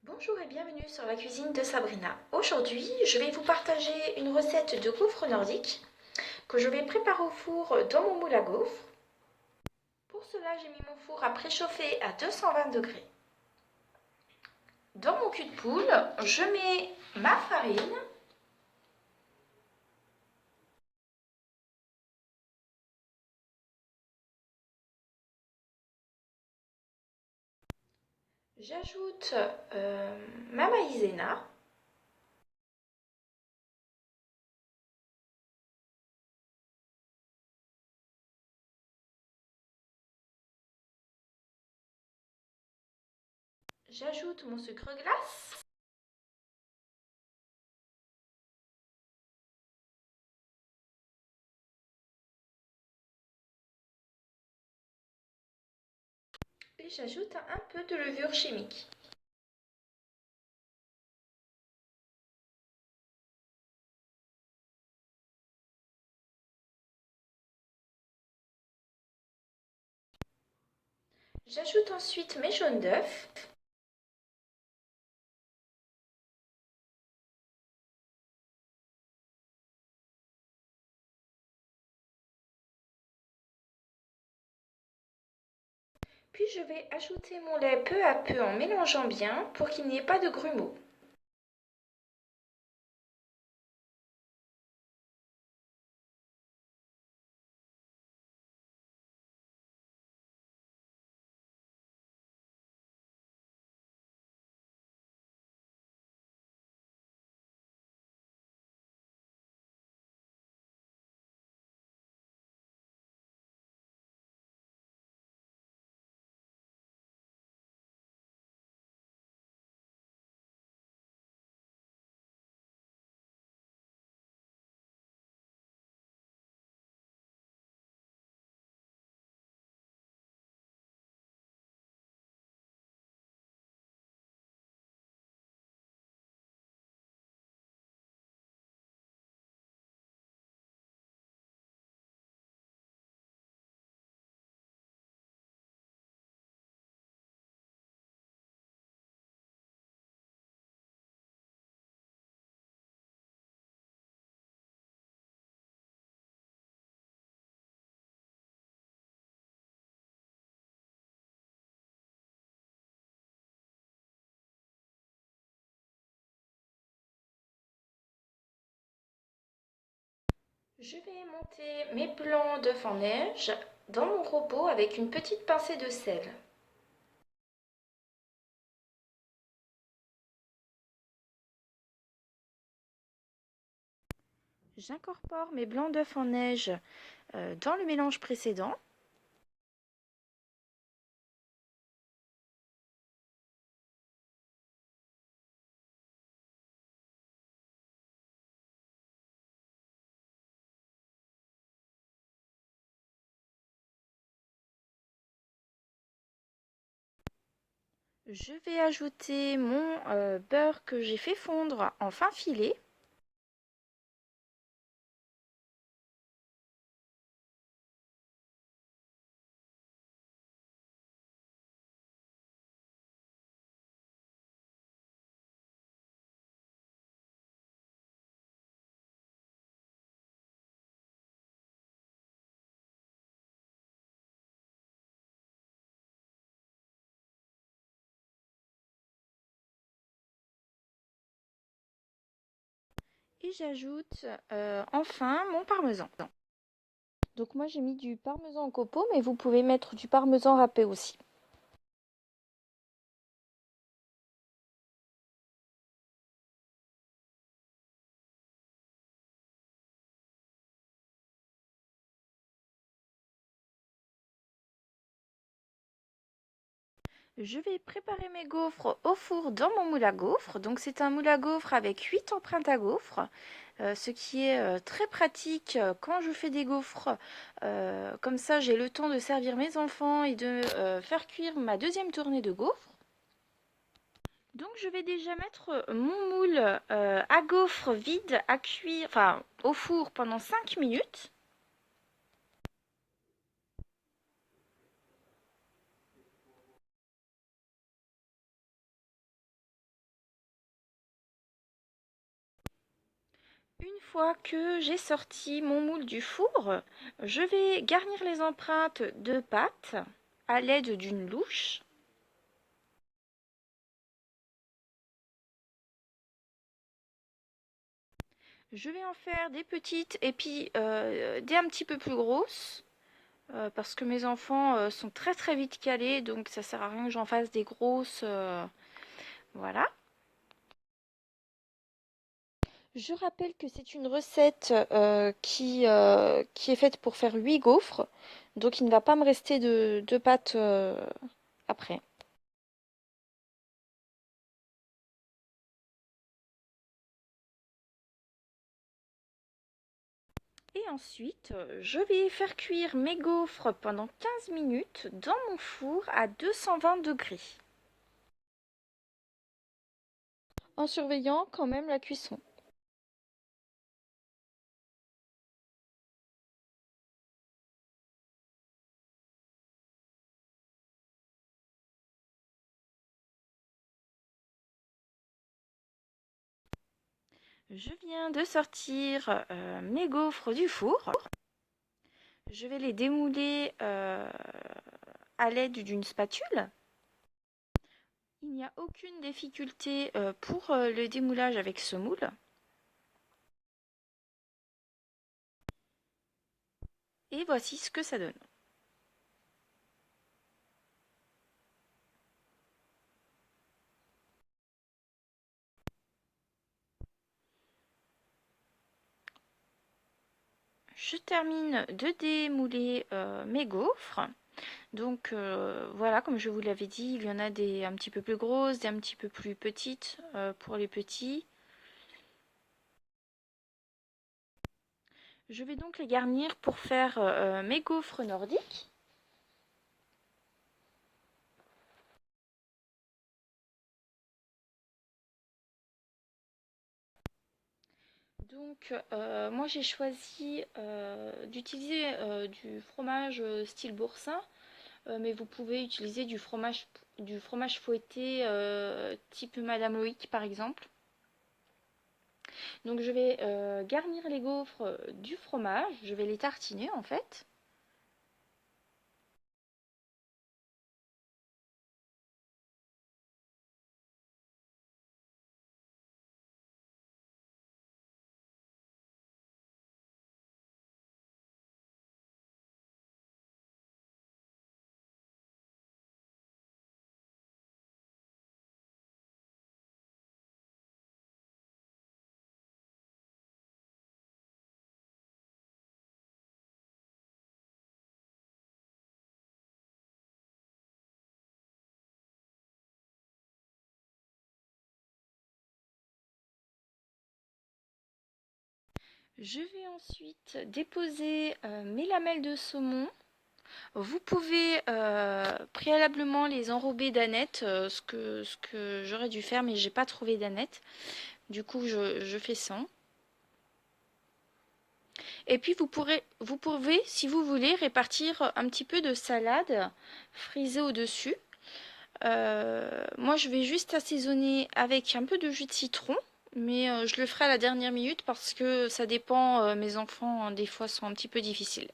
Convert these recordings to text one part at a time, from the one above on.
Bonjour et bienvenue sur la cuisine de Sabrina. Aujourd'hui, je vais vous partager une recette de gaufres nordiques que je vais préparer au four dans mon moule à gaufres. Pour cela, j'ai mis mon four à préchauffer à 220 degrés. Dans mon cul de poule, je mets ma farine, j'ajoute ma maïzena, j'ajoute mon sucre glace, et j'ajoute un peu de levure chimique. J'ajoute ensuite mes jaunes d'œufs. Puis je vais ajouter mon lait peu à peu en mélangeant bien pour qu'il n'y ait pas de grumeaux. Je vais monter mes blancs d'œufs en neige dans mon robot avec une petite pincée de sel. J'incorpore mes blancs d'œufs en neige dans le mélange précédent. Je vais ajouter mon beurre que j'ai fait fondre en fin filet. Et j'ajoute enfin mon parmesan. Donc moi j'ai mis du parmesan en copeaux, mais vous pouvez mettre du parmesan râpé aussi. Je vais préparer mes gaufres au four dans mon moule à gaufres. Donc c'est un moule à gaufres avec 8 empreintes à gaufres, ce qui est très pratique quand je fais des gaufres. Comme ça j'ai le temps de servir mes enfants et de faire cuire ma deuxième tournée de gaufres. Donc je vais déjà mettre mon moule à gaufres vide à cuire, enfin au four pendant 5 minutes. Une fois que j'ai sorti mon moule du four, je vais garnir les empreintes de pâte à l'aide d'une louche. Je vais en faire des petites et puis des un petit peu plus grosses parce que mes enfants sont très très vite calés, donc ça sert à rien que j'en fasse des grosses. Voilà. Je rappelle que c'est une recette qui est faite pour faire 8 gaufres, donc il ne va pas me rester de pâte après. Et ensuite, je vais faire cuire mes gaufres pendant 15 minutes dans mon four à 220 degrés, en surveillant quand même la cuisson. Je viens de sortir mes gaufres du four. Je vais les démouler à l'aide d'une spatule. Il n'y a aucune difficulté pour le démoulage avec ce moule. Et voici ce que ça donne. Je termine de démouler mes gaufres. Donc voilà, comme je vous l'avais dit, il y en a des un petit peu plus grosses, des un petit peu plus petites pour les petits. Je vais donc les garnir pour faire mes gaufres nordiques. Donc moi j'ai choisi d'utiliser du fromage style boursin, mais vous pouvez utiliser du fromage fouetté type Madame Loïc par exemple. Donc je vais garnir les gaufres du fromage, je vais les tartiner en fait. Je vais ensuite déposer mes lamelles de saumon. Vous pouvez préalablement les enrober d'aneth, ce que j'aurais dû faire, mais j'ai pas trouvé d'aneth. Du coup, je fais sans. Et puis vous pouvez, si vous voulez, répartir un petit peu de salade frisée au-dessus. Moi, je vais juste assaisonner avec un peu de jus de citron, mais je le ferai à la dernière minute parce que ça dépend. Mes enfants, hein, des fois, sont un petit peu difficiles.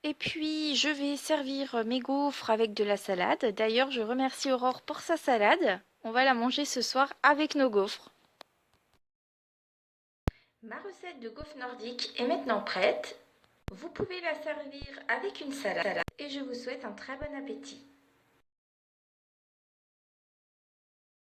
Et puis, je vais servir mes gaufres avec de la salade. D'ailleurs, je remercie Aurore pour sa salade. On va la manger ce soir avec nos gaufres. Ma recette de gaufres nordiques est maintenant prête. Vous pouvez la servir avec une salade et je vous souhaite un très bon appétit.